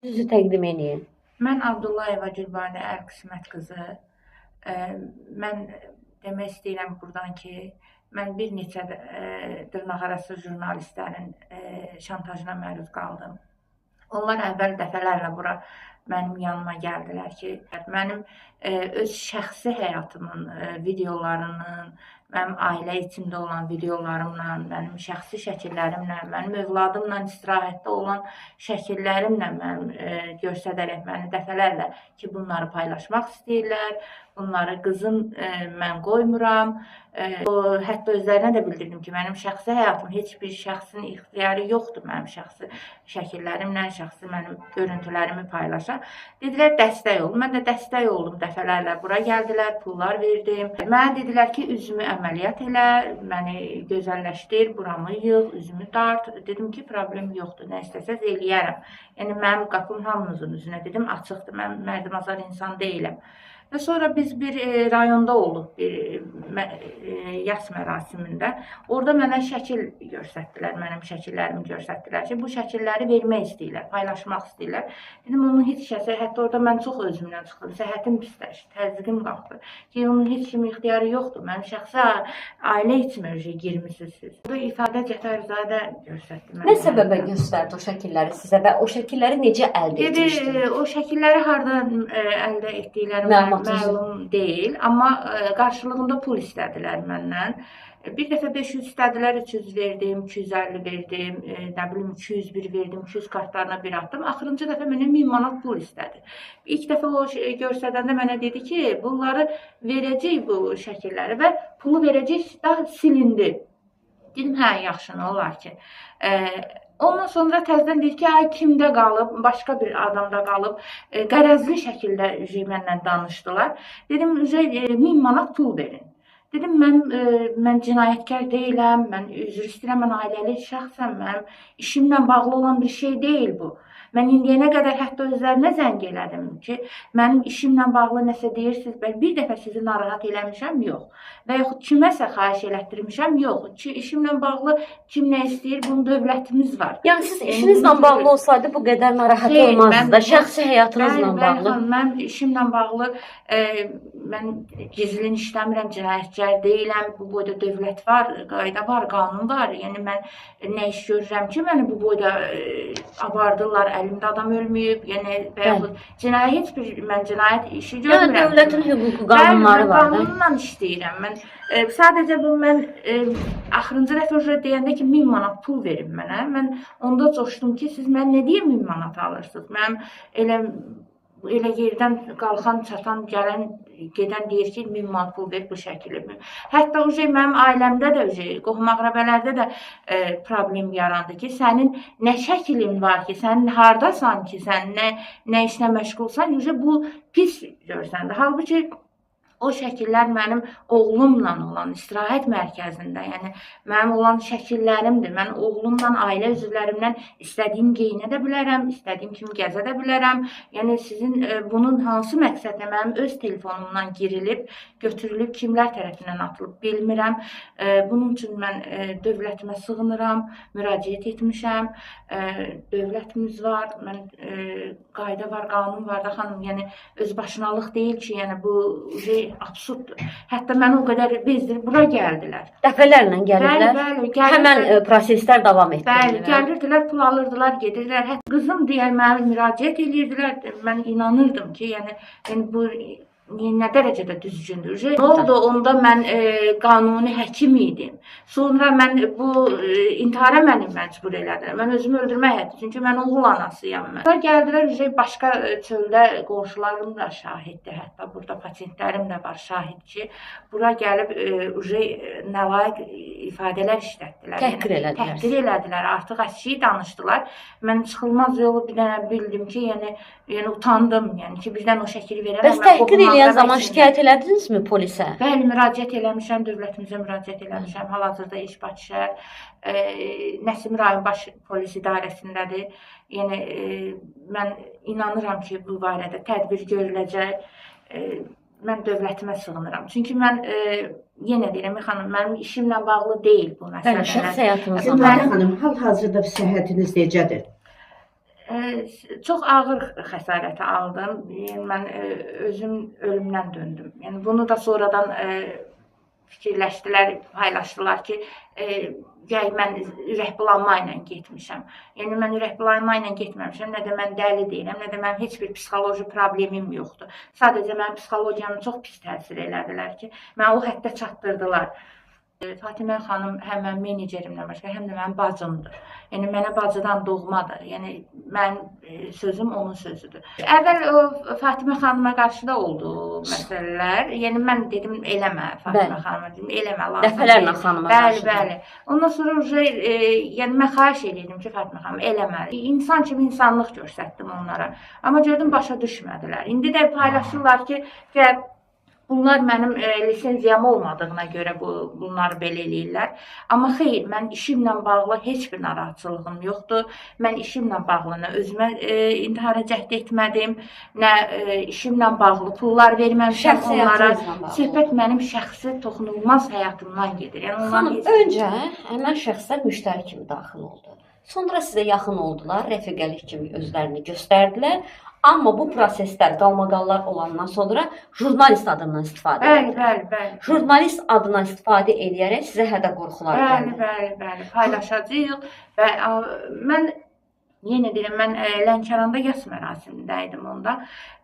Sizi təqdim edin. Mən Abdullayeva Gülbani Ərqismət qızı. Mən demək istəyirəm buradan ki, mən bir neçə dırnaqarası jurnalistlərin şantajına məruz qaldım. Onlar əvvəl dəfələrlə bura mənim yanıma gəldilər ki, mənim öz şəxsi həyatımın videolarının, mənim ailə içində olan videolarımla, mənim şəxsi şəkillərimlə, mənim övladımla istirahətdə olan şəkillərimlə mənim göstərərək məni dəfələrlə ki, bunları paylaşmaq istəyirlər. Bunları qızım mən qoymuram. Hətta özlərinə də bildirdim ki, mənim şəxsi həyatım, heç bir şəxsin ixtiyarı yoxdur mənim şəxsi şəkillərimlə, şəxsi mənim görüntülərimi paylaşa. Dedilər, dəstək olun. Mən də dəstək oldum dəfələrlə. Bura gəldilər, pullar verdim. Mənə dedilər ki, üzümü əməliyyat elə, məni gözəlləşdir, buramı yığ, üzümü dart. Dedim ki, problem yoxdur, nə istəsəz eləyərəm. Yəni, mənim qapım hamınızın üzünə dedim, açıqdır, mən mərdimazar insan deyiləm. Və sonra biz bir rayonda olduq, bir yas mərasimində. Orada mənə şəkil göstərdilər, mənim şəkillərimi göstərdilər ki, bu şəkilləri vermək istəyirlər, paylaşmaq istəyirlər. Dedim, onun heç kəsə, hətta orada mən çox özümdən çıxdım, səhhətim pisləşdi, təzyiqim qalxdı ki, onun heç kimi ixtiyarı yoxdur, mənim şəxsi ailə içmə girmişsiniz siz. Bu ifadə Cəfərzadə göstərdi. Nə səbəbə göstərdi o şəkilləri sizə və o şəkilləri necə əldə etmişdiniz? O şəkilləri haradan əldə etdiklərim məlum deyil, amma qarşılığında pul istədilər məndən. Bir dəfə 500 istədilər, 300 verdim, 250 verdim, nə bilim 201 verdim, 200 kartlarına bir atdım. Axırıncı dəfə mənə 1000 manat pul istədi. İlk dəfə o göstərəndə mənə dedi ki, bunları verəcək bu şəkilləri və pulu verəcək, daha silindi. Dedim, hə, yaxşı, nə olar ki? Ondan sonra təzədən deyir ki, ay kimdə qalıb, başqa bir adamda qalıb, qərəzli şəkildə mənlə danışdılar. Dedim, 1000 manat pul verin. Dedim, mən cinayətkar deyiləm, mən üzr istəyirəm, mən ailəli şəxsəm, mənim işimlə bağlı olan bir şey deyil bu. Mən indiyənə qədər hətta özlərinə zəng elədim ki, mənim işimlə bağlı nəsə deyirsiniz, bir dəfə sizi narahat eləmişəm, yox. Və yaxud kiməsə xahiş elətdirmişəm, yox. İşimlə bağlı kim nə istəyir, bunun dövlətimiz var. Yəni siz işinizlə bağlı olsaydı bu qədər narahat olmazdı da, şəxsi həyatınızla bağlı. Mən işimlə bağlı, mən gizlin işləmirəm, cinayətkar deyiləm, bu boyda dövlət var, qayda var, qanun var. Yəni mən nə iş görürəm ki, məni bu boyda abardırlar, əlimdə adam ölməyib, yəni və yaxud cinayət, mən cinayət işi görmürəm. Yəni dövlətin hüququ, qanunları var da. Mən qanunla işləyirəm. Mən sadəcə bu, mən axırıncı dəfə deyəndə ki, 1000 manat pul verin mənə. Mən onda coşdum ki, siz mən nə deyə 1000 manat alırsınız? Mənim elə yerdən qalxan, çatan, gələn, gedən deyir ki, 1000 manat pul ver bu şəkili. Hətta mənim ailəmdə də, qohum-əqrəbələrdə də problem yarandı ki, sənin nə şəklin var ki, sənin hardasan ki, sən nə işlə məşğulsan, bu pis görsəndə. Halbuki o şəkillər mənim oğlumla olan istirahət mərkəzində, yəni mənim olan şəkillərimdir. Mən oğlumla, ailə üzvlərimlə istədiyim geyinə də bilərəm, istədiyim kimi gəzə də bilərəm. Yəni sizin bunun hansı məqsədlə mənim öz telefonumdan girilib, götürülüb, kimlər tərəfindən atılıb bilmirəm. Bunun üçün mən dövlətimə sığınıram, müraciət etmişəm. Dövlətimiz var, qayda var, qanun var da xanım, yəni özbaşınalıq deyil ki, yəni bu absurddur. Hətta mən o qədər bezdirib bura gəldilər. Dəfələrlə gəldilər? Bəli, həmən proseslər davam etdirdilər? Bəli, gəlirdilər, pul alırdılar, gedirdilər. Hətta qızım deyə mənə müraciət edirdilər. Mən inanırdım ki, yəni bu nə dərəcədə düzgündür. Nə oldu? Onda mən qanuni həkim idim. Sonra mən bu intihara məni məcbur elədilər. Mən özümü öldürmək hətti. Çünki mən oğul anasıyam mən. Sonra gəldilər, başqa çöldə qonşularım da şahiddir. Hətta burada pasientlərim də var şahid ki, bura gəlib nəlayiq ifadələr işlətdilər. Təhqir elədilər. Təhqir elədilər. Artıq əşkiyi danışdılar. Mən çıxılmaz yolu bir dənə bildim ki, yəni utandım. Yəni ki, birdən o şəkili verərəm. Bəs təhqir eləyən zaman şikayət elədinizmi polisə? Bəli, müraciət eləmişəm, dövlətimizə müraciət eləmişəm. Hal-hazırda iş Bakışəhər, Nəsim rayon baş polis idarəsindədir. Yəni, mən inanıram ki, bu barədə tədbir görüləcək. Mən dövlətimə sığınıram. Çünki mən, yenə deyirəm, xanım, mənim işimlə bağlı deyil bu məsələlər. Şəxsi həyatınızla bağlı. Xanım, hal-hazırda səhhətiniz necədir? Çox ağır xəsarət aldım. Yəni mən özüm ölümdən döndüm. Yəni bunu da sonradan fikirləşdilər, paylaşdılar ki, gəl mən ürəkbulanma ilə getmişəm. Yəni mən ürəkbulanma ilə getməmişəm. Nə də mən dəli deyiləm, nə də mənim heç bir psixoloji problemim yoxdur. Sadəcə mənim psixologiyamı çox pis təsir elədilər ki, mən o həddə çatdırdılar. Fatimə xanım həm mənim menecerimdən başqa, həm də mənim bacımdır. Yəni mənə bacıdan doğmadır. Yəni mənim sözüm onun sözüdür. Əvvəl o Fatimə xanıma qarşı da oldu məsələlər. Yəni mən dedim eləmə Fatimə xanıma, dedim eləmə lazım. Dəfələrlə xanıma qarşı. Bəli. Ondan sonra yəni mən xahiş edirdim ki, Fatimə xanım eləmə. İnsan kimi insanlıq göstərdim onlara. Amma gördüm başa düşmədilər. İndi də paylaşırlar ki, bunlar mənim lisenziyam olmadığına görə bunları belə eləyirlər. Amma xeyr, mən işimlə bağlı heç bir narahatçılığım yoxdur. Mən işimlə bağlı nə özümə intihara cəhd etmədim, nə işimlə bağlı pullar verməmişəm onlara. Söhbət mənim şəxsi toxunulmaz həyatımdan gedir. Yəni Xanım, öncə həmin şəxslər müştəri kimi daxil oldu. Sonra sizə yaxın oldular, rəfiqəlik kimi özlərini göstərdilər. Amma bu proseslər, qalmaqallar olandan sonra jurnalist adından istifadə edir. Bəli. Jurnalist adından istifadə edərək sizə hədə qorxular gəlir. Bəli. Paylaşacağıq və mən yenə deyirəm, mən Lənkəranda yas mərasimində idim onda.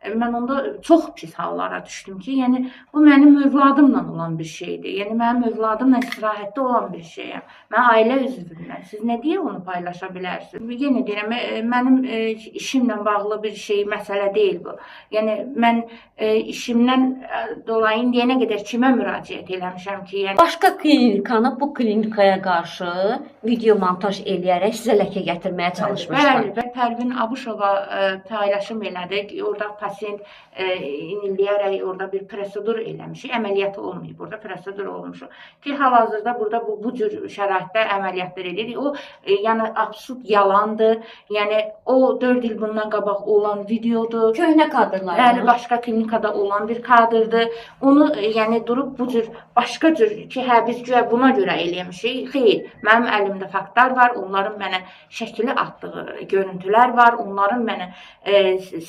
Mən onda çox pis hallara düşdüm ki, yəni bu mənim övladımla olan bir şeydir. Yəni mənim övladımla istirahətdə olan bir şeyəm. Mən ailə üzvüyəm. Siz nə deyə onu paylaşa bilərsiniz? Yenə deyirəm, mənim işimlə bağlı bir şey, məsələ deyil bu. Yəni mən işimdən dolayı indiyənə qədər kimə müraciət eləmişəm ki, yəni Başqa klinikanı bu klinikaya qarşı video montaj eləyərək sizə ləkə gətirməyə çalışmışlar. Bəli, Pərvin Abuşova paylaşım elədi. Orada pasient inildiyərək orada bir prosedur eləmişik. Əməliyyat olmayıb, orada prosedur olmuşuq. Ki, hal-hazırda burada bu cür şəraitdə əməliyyatlar edirik. O, yəni absurd yalandır. Yəni o 4 il bundan qabaq olan videodur. Köhnə kadrlar. Yəni başqa klinikada olan bir kadrdır. Onu yəni durub bu cür başqa cür ki, hə biz güya buna görə eləmişik. Xeyr, mənim əlimdə faktlar var. Onların mənə şəkili atdığı görüntülər var. Onların mənə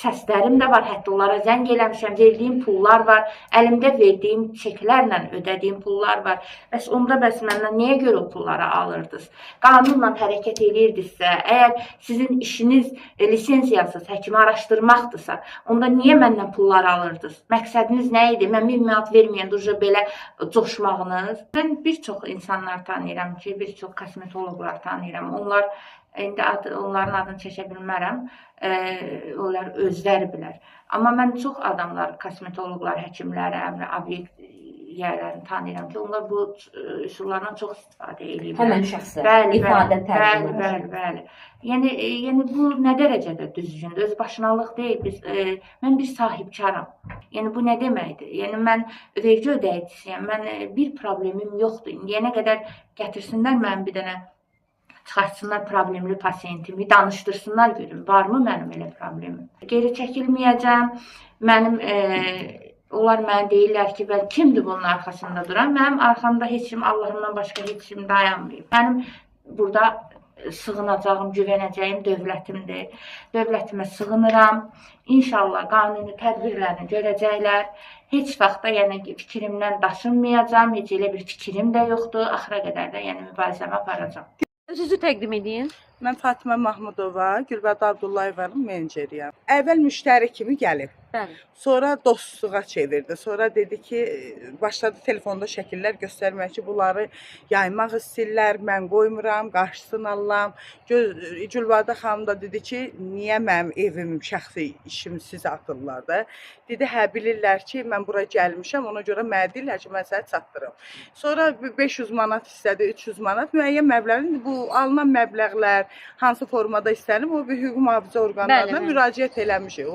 səslərim də var. Hətta onlara zəng eləmişəm. Verdiyim pullar var. Əlimdə verdiyim çeklərlə ödədiyim pullar var. Bəs onda məndən niyə görə o pulları alırdınız? Qanunla hərəkət edirdinizsə, əgər sizin işiniz lisensiyasız həkimi araşdırmaqdırsa, onda niyə məndən pullar alırdınız? Məqsədiniz nə idi? Mən 1000 manat verməyən durca belə coşmağınız. Mən bir çox insanlar tanıyıram ki, bir çox kosmetologlar tanıyıram. Onlar indi onların adını çəkə bilmərəm. Onlar özləri bilər. Amma mən çox adamlar, kosmetologlar, həkimləri, obyekt tanıyıram ki, onlar bu üsullardan çox istifadə edirlər. Həmən şəxslər, ifadə tərcüməsi. Bəli. Yəni bu nə dərəcədə düzgündür? Öz başınalıq deyil. Mən bir sahibkaram. Yəni bu nə deməkdir? Yəni mən vergi ödəyicisiyəm. Mən bir problemim yoxdur. İndiyənə qədər gətirsinlər mənim bir dənə çıxartsınlar problemli pasiyentimi, danışdırsınlar görüm, varmı mənim elə problemim? Geri çəkilməyəcəm, onlar mənə deyirlər ki, kimdir bunun arxasında duran? Mənim arxamda heç kim, Allahımdan başqa heç kim dayanmayıb. Mənim burada sığınacağım, güvənəcəyim dövlətimdir. Dövlətimə sığınıram. İnşallah qanuni tədbirlərini görəcəklər. Heç vaxtda yəni fikrimdən daşınmayacağam, heç elə bir fikrim də yoxdur. Axıra qədər də yəni mübarizəmi aparacağam. Özünüzü təqdim edin. Mən Fatimə Mahmudova, Gülbədə Abdullayevanın meneceriyəm. Əvvəl müştəri kimi gəlib. Bəli. Sonra dostluğa çevirdi. Sonra dedi ki, başladı telefonda şəkillər göstərmək ki, bunları yaymaq istəyirlər, mən qoymuram, qarşısını alıram. Gülbədə xanım da dedi ki, niyə mənim evim, şəxsi işim sizə atırlar da? Dedi, hə, bilirlər ki, mən bura gəlmişəm, ona görə mənə deyirlər ki, mən sənə çatdırım. Sonra 500 manat istədi, 300 manat, müəyyən məbləğin, bu alınan məbləğlər hansı formada istənib, o bir hüquq mühafizə orqanlarına müraciət eləmişik.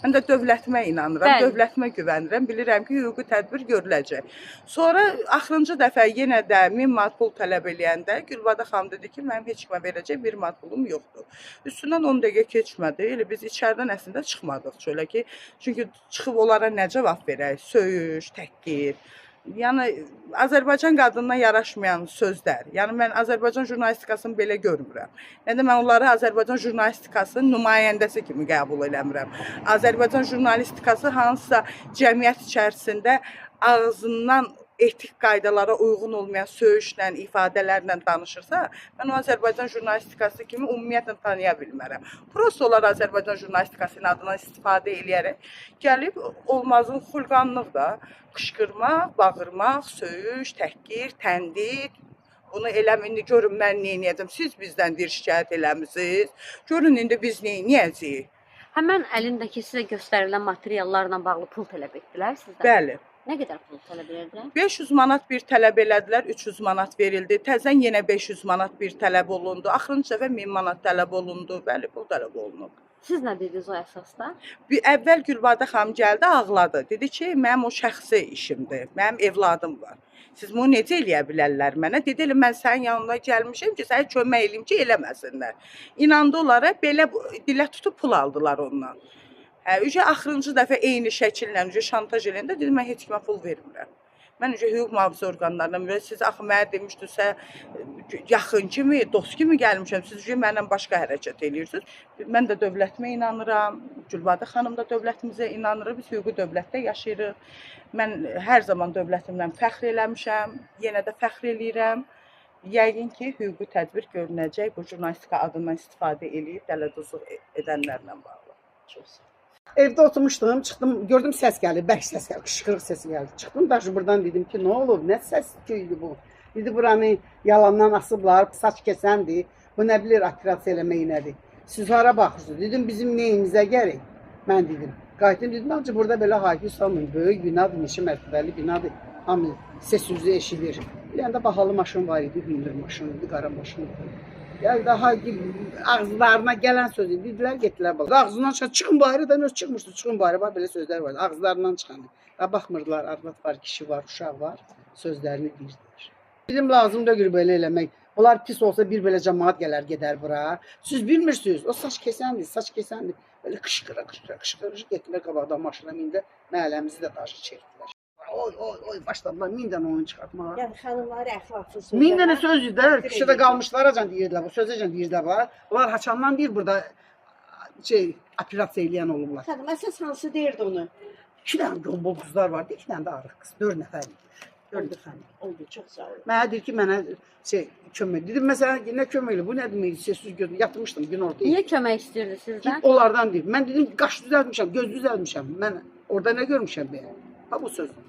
Mən də dövlətimə inanıram, dövlətimə güvənirəm, bilirəm ki, hüquqi tədbir görüləcək. Sonra axırıncı dəfə yenə də 1000 manat pul tələb eləyəndə Gülbədə xanım dedi ki, mənim heç kimə verəcək 1 manat pulum yoxdur. Üstündən 10 dəqiqə keçmədi, elə biz içəridən əslində çıxmadıq çölə ki, çünki çıxıb onlara nə cavab verək, söyüş, təhqir. Yəni Azərbaycan qadınına yaraşmayan sözlər. Yəni mən Azərbaycan jurnalistikasını belə görmürəm. Yəni mən onları Azərbaycan jurnalistikasının nümayəndəsi kimi qəbul eləmirəm. Azərbaycan jurnalistikası hansısa cəmiyyət içərisində ağzından etik qaydalara uyğun olmayan söyüşlə, ifadələrlə danışırsa, mən o Azərbaycan jurnalistikası kimi ümumiyyətlə tanıya bilmərəm. Prosta onlar Azərbaycan jurnalistikasının adından istifadə edərək gəlib olmazın xulqanlıq da qışqırmaq, bağırmaq, söyüş, təhqir, təndid. Bunu eləmin, indi görün mən nə edəcəm. Siz bizdən bir şikayət eləmisiniz. Görün indi biz nə edəcəyik. Həmən əlindəki sizə göstərilən materiallarla bağlı pul tələb etdilər sizdən? Bəli. Nə qədər pul tələb edirdilər? 500 manat bir tələb elədilər, 300 manat verildi. Təzən yenə 500 manat bir tələb olundu. Axırıncı dəfə 1000 manat tələb olundu. Bəli, pul tələb olunub. Siz nə dediniz o əsasda? Bir əvvəl Gülbadə xanım gəldi, ağladı. Dedi ki, mənim o şəxsi işimdir. Mənim evladım var. Siz bunu necə eləyə bilərlər mənə? Dedi, elə mən sənin yanına gəlmişəm ki, sənə kömək eləyim ki, eləməsinlər. İnandı onlara, belə dilə tutub pul aldılar ondan. Ücə axırıncı dəfə eyni şəkillə şantaj eləyəndə dedim, mən heç kimə pul vermirəm. Mən hüquq mühafizə orqanlarından və siz axı mənə demişdinizsə yaxın kimi, dost kimi gəlmişəm. Siz mənlə başqa hərəkət edirsiniz. Mən də dövlətimə inanıram. Gülbadə xanım da dövlətimizə inanır. Biz hüquqi dövlətdə yaşayırıq. Mən hər zaman dövlətimlə fəxr eləmişəm. Yenə də fəxr eləyirəm. Yəqin ki, hüquqi tədbir görünəcək bu jurnalistika adından istifadə edib dələduzluq edənlərlə bağlı. Çox sağ olun. Evdə oturmuşdum, çıxdım, gördüm səs gəlir, bərk səs gəlir, qışqırıq səsi gəldi. Çıxdım daşı buradan dedim ki, nə olub, nə səs küydü bu? Dedi, buranı yalandan asıblar, saç kəsəndir, bu nə bilir, operasiya eləmək nədir? Siz hara baxırsınız? Dedim, bizim neyimizə gəlir? Mən dedim, qayıtdım, dedim, ancaq burada belə haykü salmayın, böyük binadır, neçə mərtəbəli binadır, hamı ses üzü eşidir. Bir yanda bahalı maşın var idi, hündür maşın idi, qara maşın idi. Yəni daha ağızlarına gələn sözü dedilər, getdilər bax. Ağzından çıxın bayırdan öz çıxmışdı, çıxın bayırı var, belə sözlər var. Ağızlarından çıxan. Və baxmırdılar, arvad var, kişi var, uşaq var, sözlərini deyirdilər. Dedim, lazım deyil belə eləmək. Onlar pis olsa bir belə cəmaət gələr, gedər bura. Siz bilmirsiniz, o saç kəsəndir, saç kəsəndir. Belə qışqıra, getdilər qabaqdan maşına mində, məhəlləmizi də daşı çəkdilər. Oy, başladılar 1000 dənə oyun çıxartmağa. Yəni xanımları əxlaqsız. 1000 dənə söz deyirlər, kişidə qalmışlar acan deyirdilər, bu sözəcən deyirdilər var. Onlar haçandan bir burada operasiya eləyən olublar. Xanım, əsas hansı deyirdi onu? 2 dənə qombol qızlar vardı, 2 dənə də arıq qız, 4 nəfər idi. 4 xanım. Oldu, çox sağ olun. Mənə deyir ki, mənə kömək. Dedim, məsələn, nə kömək elə, bu nə deməkdir, sessiz gözüm, yatmışdım gün ortaya. Niyə kömək istəyirdi sizdən? Onlardan deyir, mən dedim, qaş düzəltmişəm, göz düzəltmişəm, mən orada nə görmüşəm bəyəm? Ha, bu sözdür.